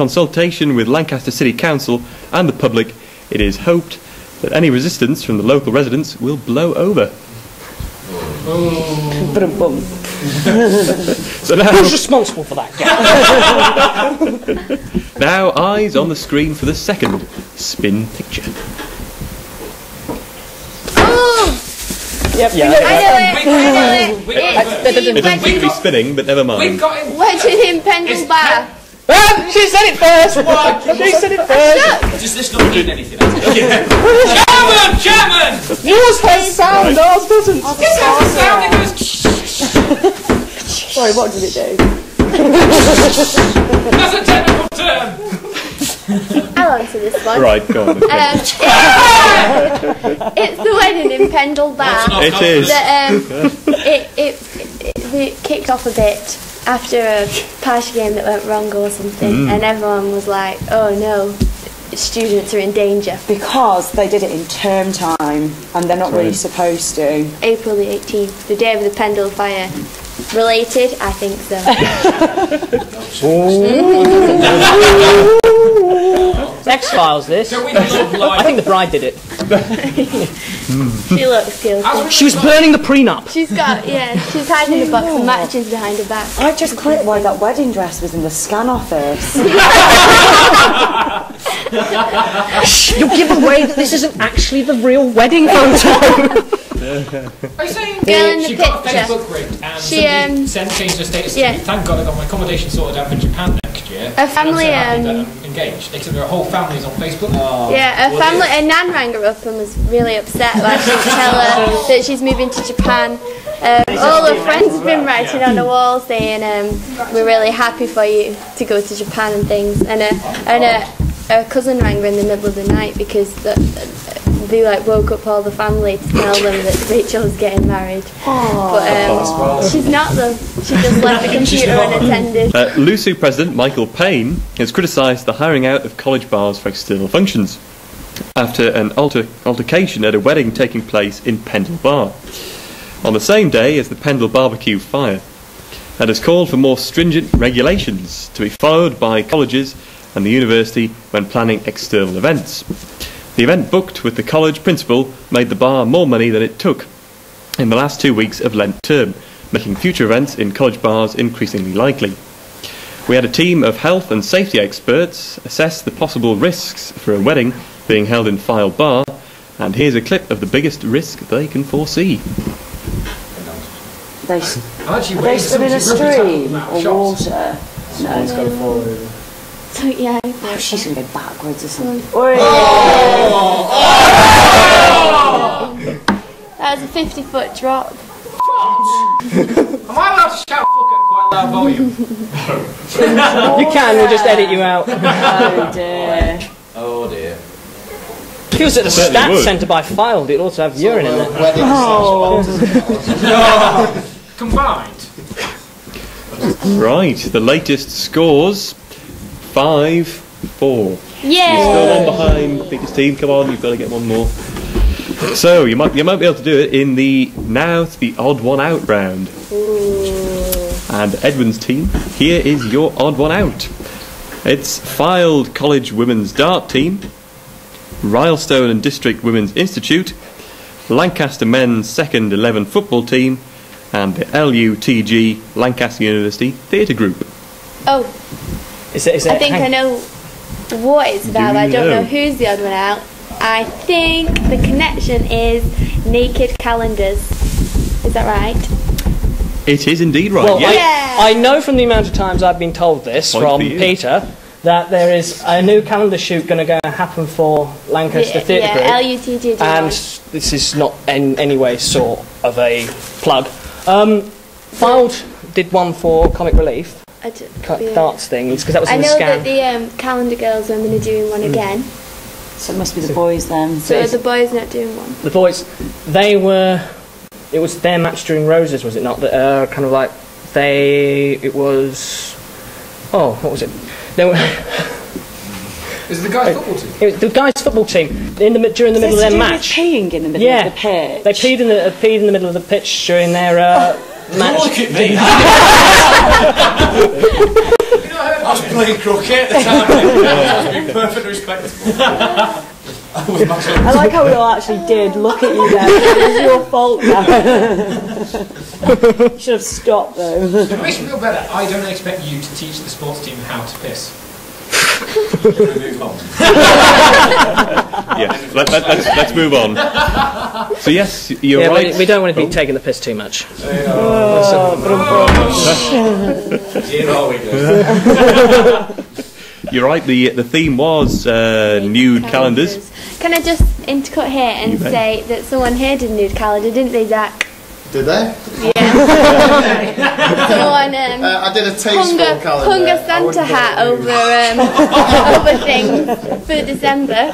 consultation with Lancaster City Council and the public, it is hoped that any resistance from the local residents will blow over. So now, who's responsible for that? Now eyes on the screen for the second spin picture. Yep, I know it. It doesn't seem to be spinning, but never mind. Wedding in Pendle Bar. She said it first! She said it first! Does this not mean anything? Chairman! Yours has sound, ours doesn't! This has sound, it goes... Sorry, what did it do? That's a technical term! I'll answer this one. Right, go on. It's the wedding in Pendle Bar. It is. It kicked off a bit after a party game that went wrong or something, and everyone was like, oh no, students are in danger. Because they did it in term time, and they're not really supposed to. April the 18th, the day of the Pendle fire. Related? I think so. X-Files this. I think the bride did it. She looks guilty. She was burning the prenup. She's hiding a box of matches behind her back. I just quit why that wedding dress was in the scan office. You'll give away that this isn't actually the real wedding photo. Are you saying Girl in the she got a picture. Facebook grid and She, somebody changed her status yeah. to thank God I got my accommodation sorted out for Japan next year. A family, And I'm so happy that I'm engaged. They said her whole family's on Facebook. yeah, a nan rang her up and was really upset. Like, she would tell her that she's moving to Japan. All her friends have been writing on the wall saying, we're really happy for you to go to Japan and things. And her cousin rang her in the middle of the night because they like woke up all the family to tell them that Rachel was getting married. But she's not though. She just left the computer unattended. LUSU President Michael Payne has criticised the hiring out of college bars for external functions after an altercation at a wedding taking place in Pendle Bar on the same day as the Pendle barbecue fire, and has called for more stringent regulations to be followed by colleges and the university when planning external events. The event booked with the college principal made the bar more money than it took in the last 2 weeks of Lent term, making future events in college bars increasingly likely. We had a team of health and safety experts assess the possible risks for a wedding being held in File Bar, and here's a clip of the biggest risk they can foresee. Are they stood in a stream or water? Someone's got to fall over. So, yeah. Oh, she's going to go backwards or something. That was a 50-foot drop. Am I allowed to shout fuck at quite a loud volume? You can, we'll just edit you out. Oh dear. Oh dear. If it was at the stats centre by Filed, it'd also have urine in it. Combined. Right, the latest scores, 5-4. Yeah. You're still one behind Peter's team. Come on, you've got to get one more. So you might be able to do it in the odd one out round. Ooh. And Edwin's team, here is your odd one out. It's Filed College Women's Dart Team, Rylestone and District Women's Institute, Lancaster Men's Second 11 Football Team, and the LUTG Lancaster University Theatre Group. Oh. I think I know what it's about, but I don't know who's the odd one out. I think the connection is naked calendars. Is that right? It is indeed right. Well, yes. I know from the amount of times I've been told this from Peter that there is a new calendar shoot going to happen for Lancaster Theatre Group. LUTG. And this is not in any way sort of a plug. Filed did one for Comic Relief. Darts things, because that was in the scan. I know that the Calendar Girls women are doing one again. So it must be the boys then. So the boys not doing one? The boys, it was their match during Roses, was it not? Kind of like, it was, what was it? Is it the guys' football team? It was the guys' football team, during the middle of their match. Peeing in the middle of the pitch? They peed in the middle of the pitch during their match. Look at me! I I was playing croquet at the time. I was being perfectly respectable. I like how we all actually did look at you there. It was your fault now. You should have stopped though. It makes me feel better. I don't expect you to teach the sports team how to piss. Move on. Yes, let's move on. So yes, you're right. We don't want to be taking the piss too much. You're right. The theme was nude calendars. Can I just intercut here and say that someone here did a nude calendar, didn't they, Zach? Did they? Yeah. Someone I did a tasteful calendar. hung a Santa hat over over things for December,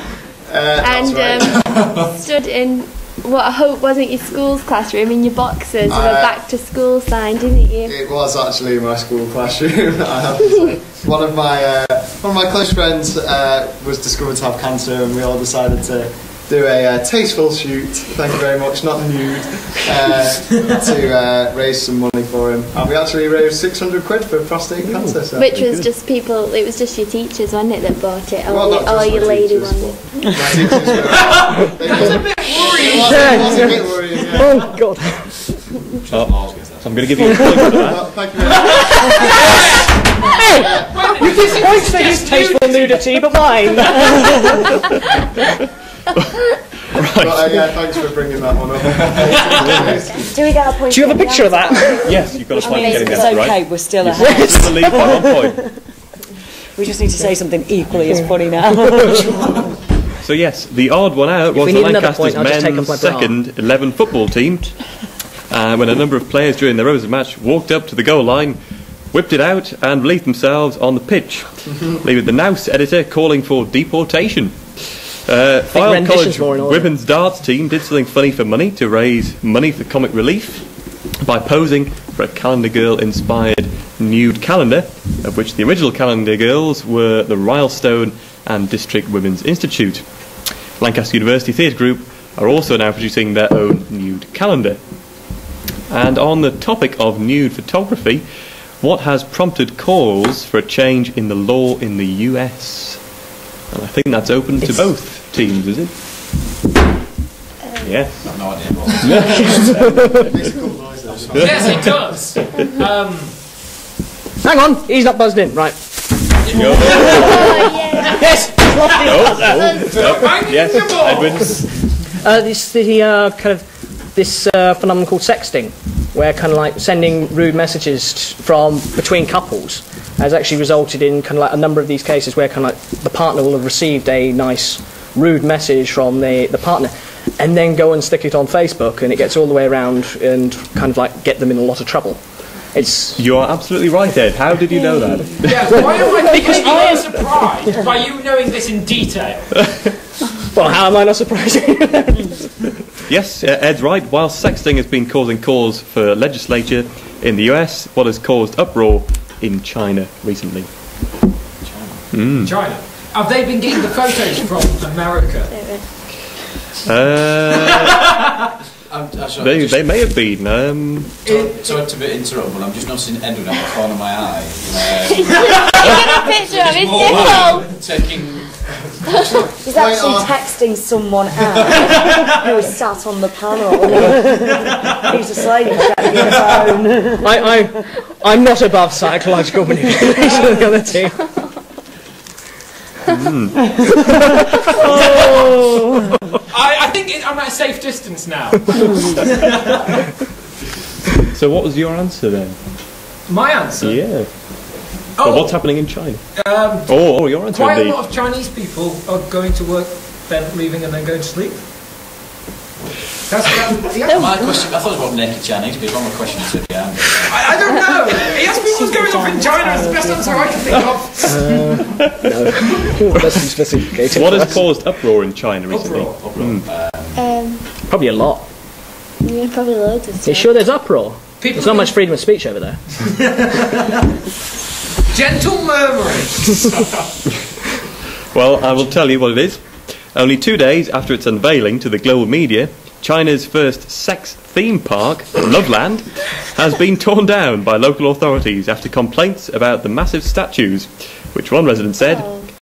and stood in what I hope wasn't your school's classroom in your boxers with a back to school sign, didn't you? It was actually my school classroom. I have to say. One of my close friends was discovered to have cancer, and we all decided to do a tasteful shoot, thank you very much, not nude, to raise some money for him. And we actually raised 600 quid for prostate cancer. So Which was just people, it was just your teachers, wasn't it, that bought it? Well, not just your my lady teachers, ones. My teachers were... That was a bit worrying. It was a bit worrying, yeah. Oh God! I'm going to give you a point for that. Well, thank you very much. You did points for his tasteful nudity, but mine. But, yeah, thanks for bringing that one up. Do we get a point? Do you have a picture of that? Yes, you've got a point for getting It's that okay, right. we're still You're ahead. still in the lead by 1 point. We just need to say something equally as funny now. So yes, the odd one out was we the need another Lancasters point, I'll just take men's off my bra. second 11 football team, when a number of players during the Roses match walked up to the goal line, whipped it out and released themselves on the pitch, leaving the Nous editor calling for deportation. Fylde College women's darts team did something funny for money to raise money for comic relief by posing for a calendar girl inspired nude calendar, of which the original calendar girls were the Rylestone and District Women's Institute. Lancaster University Theatre Group are also now producing their own nude calendar. And on the topic of nude photography, what has prompted calls for a change in the law in the US? And I think that's open to both teams, is it? Yes. I've no idea what. Yes, it does. Hang on, he's not buzzed in. Right. Go. Oh, yeah. Yes. Yes, Edwin. This kind of this phenomenon called sexting, where kind of like sending rude messages from between couples has actually resulted in kind of like a number of these cases where kind of like the partner will have received a nice rude message from the partner, and then go and stick it on Facebook, and it gets all the way around and kind of like get them in a lot of trouble. You are absolutely right, Ed. How did you know that? Yeah, why am I completely surprised by you knowing this in detail? Well, how am I not surprised? Yes, Ed's right. While sexting has been causing cause for legislature in the US, what has caused uproar in China recently? China. Have they been getting the photos from America? They may have been. Sorry to interrupt, but I'm just noticing Edwin at the corner of my eye. Get a picture of his nipple. Taking. He's actually texting someone else who is sat on the panel. He's just like checking his phone. I'm not above psychological manipulation of the other team. I think I'm at a safe distance now. So what was your answer then? My answer? Yeah. Oh, Well, what's happening in China? Your answer quite indeed. a lot of Chinese people are going to work, then leaving and then going to sleep. My question, I thought it was about naked Chinese people. My question is if I don't know. He asked me what's going on in China. It's the best answer I can think of. No. Let's be specific. What has caused uproar in China recently? Probably a lot. Yeah, probably loads of You stuff. sure there's uproar? People There's not much freedom of speech over there. Gentle murmuring. Well, I will tell you what it is. Only 2 days after its unveiling to the global media, China's first sex theme park, Loveland, has been torn down by local authorities after complaints about the massive statues, which one resident said